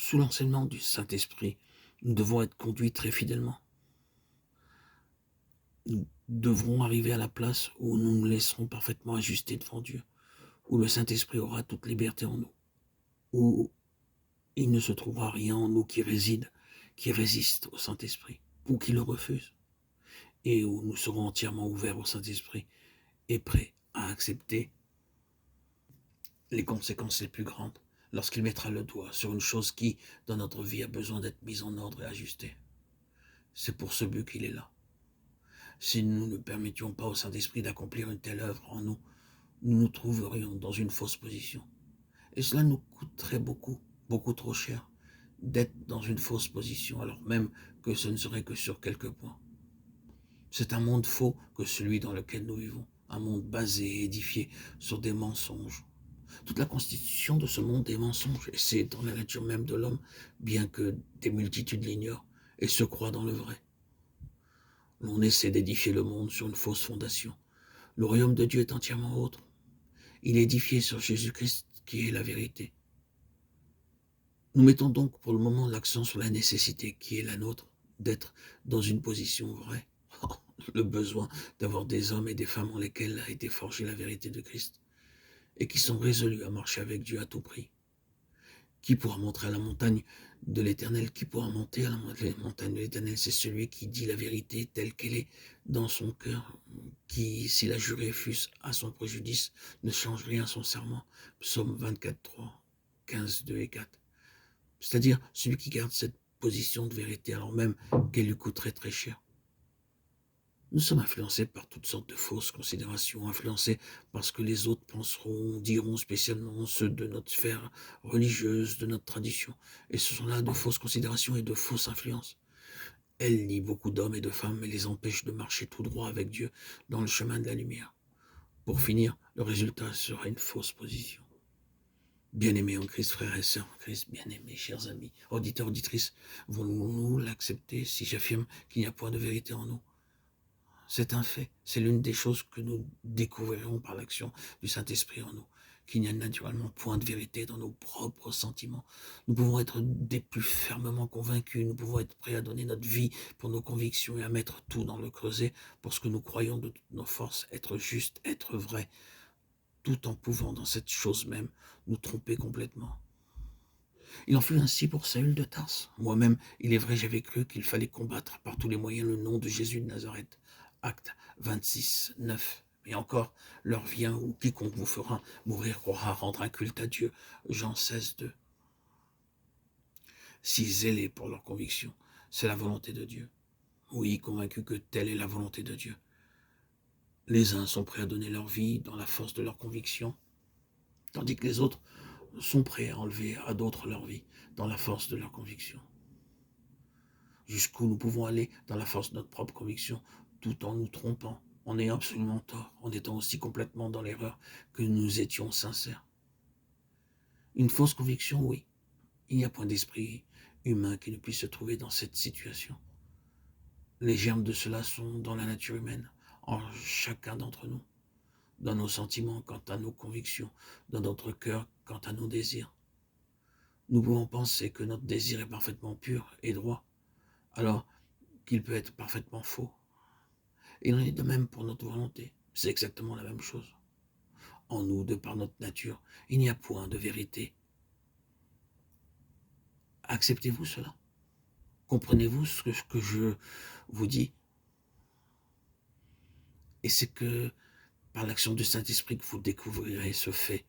Sous l'enseignement du Saint-Esprit, nous devons être conduits très fidèlement. Nous devrons arriver à la place où nous nous laisserons parfaitement ajuster devant Dieu, où le Saint-Esprit aura toute liberté en nous, où il ne se trouvera rien en nous qui résiste au Saint-Esprit, ou qui le refuse, et où nous serons entièrement ouverts au Saint-Esprit et prêts à accepter les conséquences les plus grandes lorsqu'il mettra le doigt sur une chose qui, dans notre vie, a besoin d'être mise en ordre et ajustée. C'est pour ce but qu'il est là. Si nous ne permettions pas au Saint-Esprit d'accomplir une telle œuvre en nous, nous nous trouverions dans une fausse position. Et cela nous coûterait beaucoup, beaucoup trop cher, d'être dans une fausse position, alors même que ce ne serait que sur quelques points. C'est un monde faux que celui dans lequel nous vivons, un monde basé et édifié sur des mensonges. Toute la constitution de ce monde est mensonge, et c'est dans la nature même de l'homme, bien que des multitudes l'ignorent et se croient dans le vrai. L'on essaie d'édifier le monde sur une fausse fondation. Le royaume de Dieu est entièrement autre. Il est édifié sur Jésus-Christ qui est la vérité. Nous mettons donc pour le moment l'accent sur la nécessité qui est la nôtre d'être dans une position vraie. Le besoin d'avoir des hommes et des femmes en lesquels a été forgée la vérité de Christ et qui sont résolus à marcher avec Dieu à tout prix. Qui pourra monter à la montagne de l'Éternel? Qui pourra monter à la montagne de l'Éternel? C'est celui qui dit la vérité telle qu'elle est dans son cœur, qui, s'il a juré, fût à son préjudice, ne change rien à son serment. Psaume 24, 3, 15, 2 et 4. C'est-à-dire celui qui garde cette position de vérité alors même qu'elle lui coûterait très cher. Nous sommes influencés par toutes sortes de fausses considérations, influencés par ce que les autres penseront, diront, spécialement ceux de notre sphère religieuse, de notre tradition. Et ce sont là de fausses considérations et de fausses influences. Elles nient beaucoup d'hommes et de femmes et les empêchent de marcher tout droit avec Dieu dans le chemin de la lumière. Pour finir, le résultat sera une fausse position. Bien-aimés en Christ, frères et sœurs en Christ, bien-aimés, chers amis, auditeurs, auditrices, voulons-nous l'accepter si j'affirme qu'il n'y a point de vérité en nous? C'est un fait, c'est l'une des choses que nous découvrirons par l'action du Saint-Esprit en nous, qu'il n'y a naturellement point de vérité dans nos propres sentiments. Nous pouvons être des plus fermement convaincus, nous pouvons être prêts à donner notre vie pour nos convictions et à mettre tout dans le creuset pour ce que nous croyons de toutes nos forces, être juste, être vrai, tout en pouvant dans cette chose même nous tromper complètement. Il en fut ainsi pour Saül de Tarse. Moi-même, il est vrai, j'avais cru qu'il fallait combattre par tous les moyens le nom de Jésus de Nazareth. Acte 26, 9. Et encore, l'heure vient où quiconque vous fera mourir croira rendre un culte à Dieu. Jean 16, 2. Si zélés pour leur conviction, c'est la volonté de Dieu. Oui, convaincus que telle est la volonté de Dieu. Les uns sont prêts à donner leur vie dans la force de leur conviction, tandis que les autres sont prêts à enlever à d'autres leur vie dans la force de leur conviction. Jusqu'où nous pouvons aller dans la force de notre propre conviction, tout en nous trompant, en ayant absolument tort, en étant aussi complètement dans l'erreur que nous étions sincères. Une fausse conviction, oui. Il n'y a point d'esprit humain qui ne puisse se trouver dans cette situation. Les germes de cela sont dans la nature humaine, en chacun d'entre nous, dans nos sentiments quant à nos convictions, dans notre cœur quant à nos désirs. Nous pouvons penser que notre désir est parfaitement pur et droit, alors qu'il peut être parfaitement faux. Et il en est de même pour notre volonté. C'est exactement la même chose. En nous, de par notre nature, il n'y a point de vérité. Acceptez-vous cela? Comprenez-vous ce que je vous dis? Et c'est que par l'action du Saint-Esprit que vous découvrirez ce fait